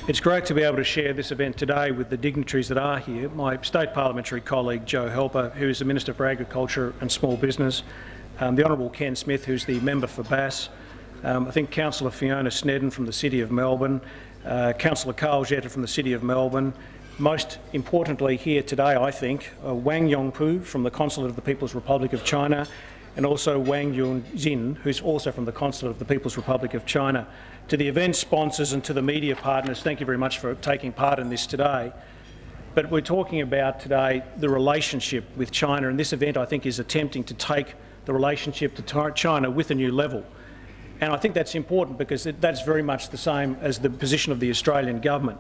It's great to be able to share this event today with the dignitaries that are here. My state parliamentary colleague Joe Helper, who is the Minister for Agriculture and Small Business, the Honourable Ken Smith, who's the member for Bass, I think Councillor Fiona Snedden from the City of Melbourne, Councillor Carl Jetta from the City of Melbourne. Most importantly here today, I think, Wang Yongpu from the Consulate of the People's Republic of China, and also Wang Yunjin, who's also from the Consulate of the People's Republic of China. To the event sponsors and to the media partners, thank you very much for taking part in this today. But we're talking about today the relationship with China, and this event, I think, is attempting to take the relationship to China with a new level. And I think that's important because that's very much the same as the position of the Australian government.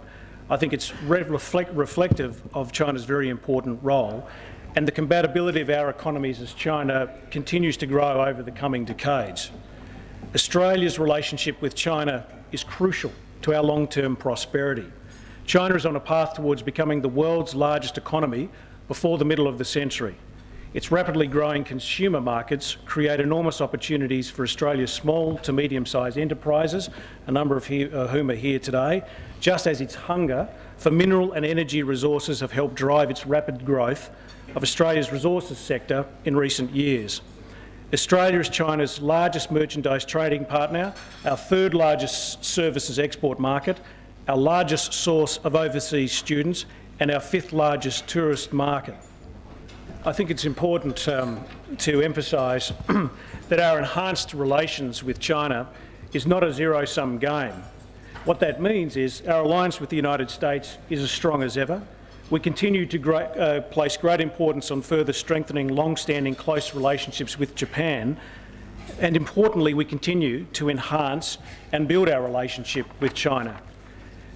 I think it's reflective of China's very important role and the compatibility of our economies as China continues to grow over the coming decades. Australia's relationship with China is crucial to our long-term prosperity. China is on a path towards becoming the world's largest economy before the middle of the century. Its rapidly growing consumer markets create enormous opportunities for Australia's small to medium-sized enterprises, a number of whom are here today, just as its hunger for mineral and energy resources have helped drive its rapid growth of Australia's resources sector in recent years. Australia is China's largest merchandise trading partner, our third largest services export market, our largest source of overseas students, and our fifth largest tourist market. I think it's important to emphasise that our enhanced relations with China is not a zero-sum game. What that means is our alliance with the United States is as strong as ever. We continue to place great importance on further strengthening long-standing close relationships with Japan, and importantly, we continue to enhance and build our relationship with China.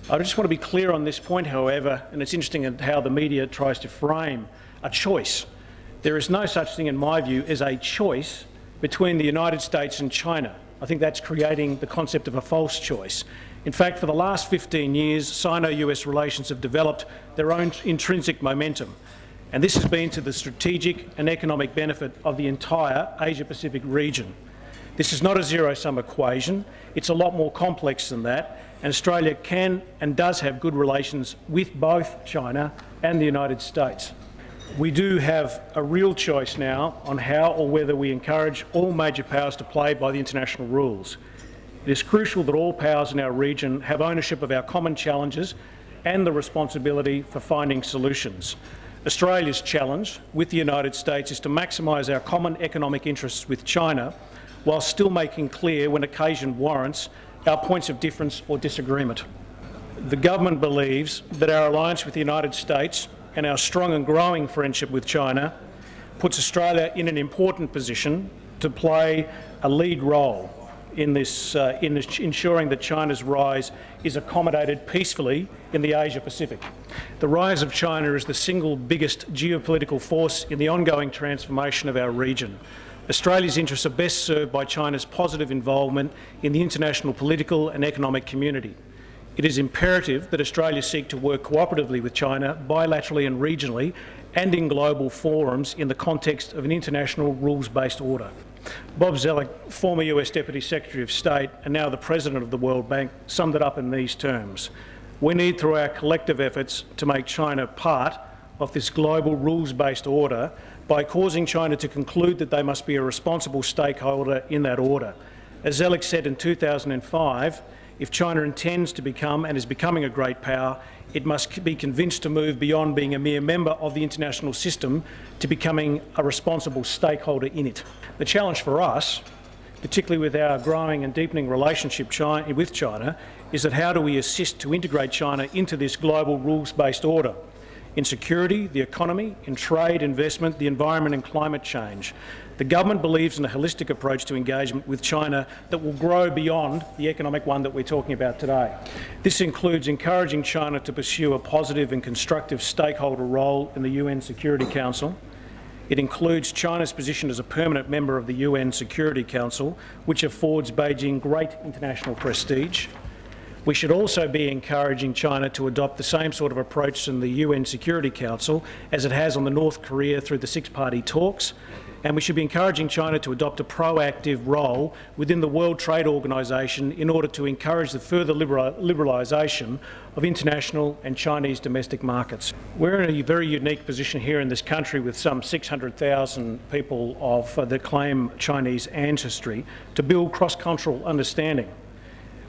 I just want to be clear on this point, however, and it's interesting how the media tries to frame a choice. There is no such thing, in my view, as a choice between the United States and China. I think that's creating the concept of a false choice. In fact, for the last 15 years, Sino-US relations have developed their own intrinsic momentum, and this has been to the strategic and economic benefit of the entire Asia-Pacific region. This is not a zero-sum equation. It's a lot more complex than that, and Australia can and does have good relations with both China and the United States. We do have a real choice now on how or whether we encourage all major powers to play by the international rules. It is crucial that all powers in our region have ownership of our common challenges and the responsibility for finding solutions. Australia's challenge with the United States is to maximise our common economic interests with China while still making clear, when occasion warrants, our points of difference or disagreement. The government believes that our alliance with the United States and our strong and growing friendship with China puts Australia in an important position to play a lead role in ensuring that China's rise is accommodated peacefully in the Asia-Pacific. The rise of China is the single biggest geopolitical force in the ongoing transformation of our region. Australia's interests are best served by China's positive involvement in the international political and economic community. It is imperative that Australia seek to work cooperatively with China, bilaterally and regionally, and in global forums in the context of an international rules-based order. Bob Zoellick, former US Deputy Secretary of State and now the President of the World Bank, summed it up in these terms. We need, through our collective efforts, to make China part of this global rules-based order by causing China to conclude that they must be a responsible stakeholder in that order. As Zoellick said in 2005, if China intends to become and is becoming a great power, it must be convinced to move beyond being a mere member of the international system to becoming a responsible stakeholder in it. The challenge for us, particularly with our growing and deepening relationship with China, is that how do we assist to integrate China into this global rules-based order? In security, the economy, in trade, investment, the environment and climate change. The government believes in a holistic approach to engagement with China that will grow beyond the economic one that we're talking about today. This includes encouraging China to pursue a positive and constructive stakeholder role in the UN Security Council. It includes China's position as a permanent member of the UN Security Council, which affords Beijing great international prestige. We should also be encouraging China to adopt the same sort of approach in the UN Security Council as it has on the North Korea through the six-party talks, and we should be encouraging China to adopt a proactive role within the World Trade Organization in order to encourage the further liberalisation of international and Chinese domestic markets. We're in a very unique position here in this country with some 600,000 people that claim Chinese ancestry to build cross-cultural understanding.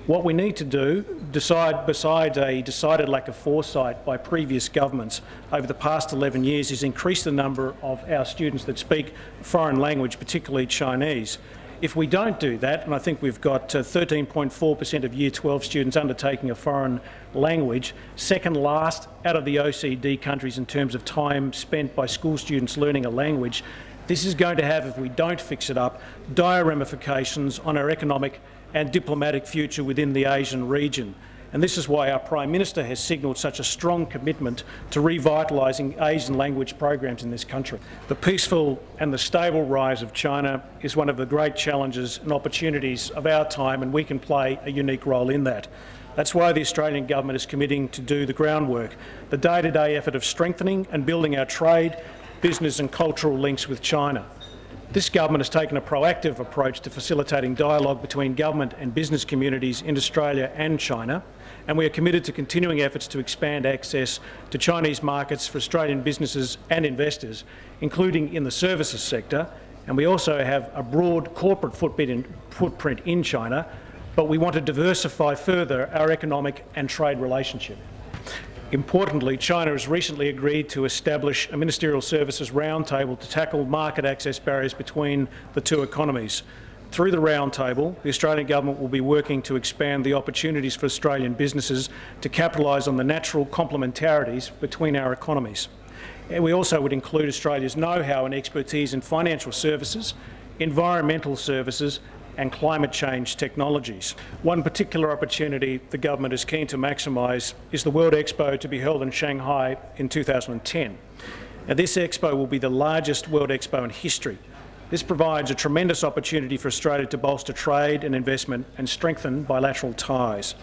What we need to do, besides a decided lack of foresight by previous governments over the past 11 years, is increase the number of our students that speak a foreign language, particularly Chinese. If we don't do that, and I think we've got 13.4% of Year 12 students undertaking a foreign language, second last out of the OECD countries in terms of time spent by school students learning a language, this is going to have, if we don't fix it up, dire ramifications on our economic and diplomatic future within the Asian region. And this is why our Prime Minister has signalled such a strong commitment to revitalising Asian language programs in this country. The peaceful and the stable rise of China is one of the great challenges and opportunities of our time, and we can play a unique role in that. That's why the Australian Government is committing to do the groundwork, the day-to-day effort of strengthening and building our trade, business and cultural links with China. This government has taken a proactive approach to facilitating dialogue between government and business communities in Australia and China, and we are committed to continuing efforts to expand access to Chinese markets for Australian businesses and investors, including in the services sector, and we also have a broad corporate footprint in China, but we want to diversify further our economic and trade relationship. Importantly, China has recently agreed to establish a Ministerial Services Roundtable to tackle market access barriers between the two economies. Through the Roundtable, the Australian Government will be working to expand the opportunities for Australian businesses to capitalise on the natural complementarities between our economies. And we also would include Australia's know-how and expertise in financial services, environmental services and climate change technologies. One particular opportunity the government is keen to maximise is the World Expo to be held in Shanghai in 2010. Now, this expo will be the largest World Expo in history. This provides a tremendous opportunity for Australia to bolster trade and investment and strengthen bilateral ties,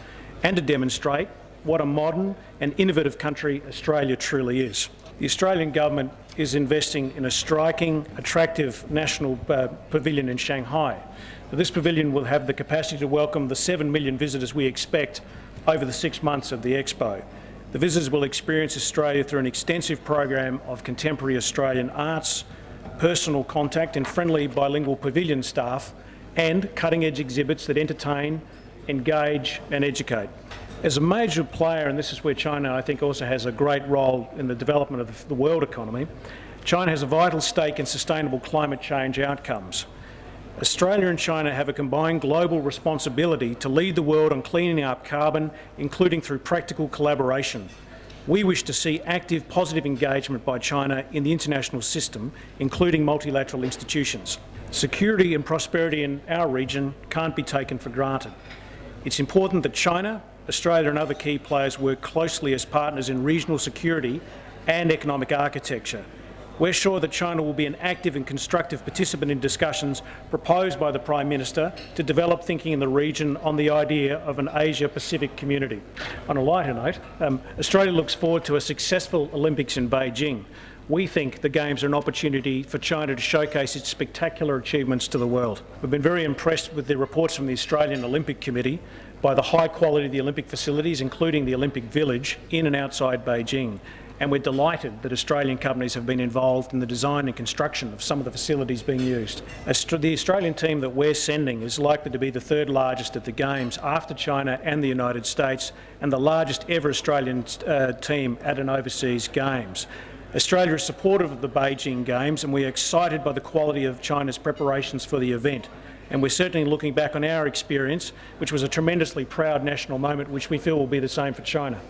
and to demonstrate what a modern and innovative country Australia truly is. The Australian Government is investing in a striking, attractive national pavilion in Shanghai. This pavilion will have the capacity to welcome the 7 million visitors we expect over the 6 months of the Expo. The visitors will experience Australia through an extensive program of contemporary Australian arts, personal contact and friendly bilingual pavilion staff, and cutting-edge exhibits that entertain, engage and educate. As a major player, and this is where China I think also has a great role in the development of the world economy, China has a vital stake in sustainable climate change outcomes. Australia and China have a combined global responsibility to lead the world on cleaning up carbon, including through practical collaboration. We wish to see active, positive engagement by China in the international system, including multilateral institutions. Security and prosperity in our region can't be taken for granted. It's important that China, Australia and other key players work closely as partners in regional security and economic architecture. We're sure that China will be an active and constructive participant in discussions proposed by the Prime Minister to develop thinking in the region on the idea of an Asia-Pacific community. On a lighter note, Australia looks forward to a successful Olympics in Beijing. We think the Games are an opportunity for China to showcase its spectacular achievements to the world. We've been very impressed with the reports from the Australian Olympic Committee by the high quality of the Olympic facilities, including the Olympic Village in and outside Beijing. And we're delighted that Australian companies have been involved in the design and construction of some of the facilities being used. The Australian team that we're sending is likely to be the third largest at the Games after China and the United States, and the largest ever Australian team at an overseas Games. Australia is supportive of the Beijing Games, and we are excited by the quality of China's preparations for the event. And we're certainly looking back on our experience, which was a tremendously proud national moment, which we feel will be the same for China.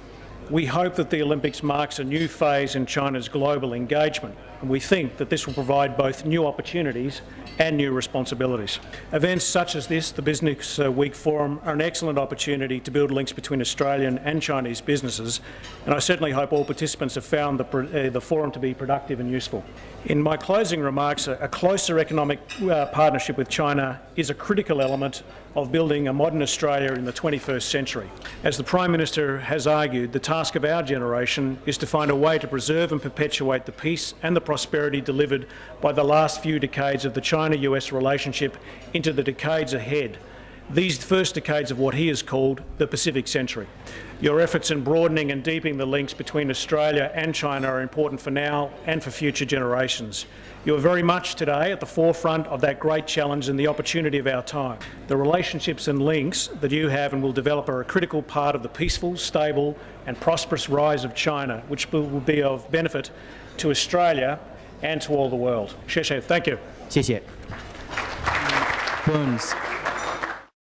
We hope that the Olympics marks a new phase in China's global engagement, and we think that this will provide both new opportunities and new responsibilities. Events such as this, the Business Week Forum, are an excellent opportunity to build links between Australian and Chinese businesses, and I certainly hope all participants have found the forum to be productive and useful. In my closing remarks, a closer economic partnership with China is a critical element of building a modern Australia in the 21st century. As the Prime Minister has argued, the task of our generation is to find a way to preserve and perpetuate the peace and the prosperity delivered by the last few decades of the China-US relationship into the decades ahead, these first decades of what he has called the Pacific Century. Your efforts in broadening and deepening the links between Australia and China are important for now and for future generations. You are very much today at the forefront of that great challenge and the opportunity of our time. The relationships and links that you have and will develop are a critical part of the peaceful, stable and prosperous rise of China, which will be of benefit to Australia and to all the world. Thank you. 谢谢。Burns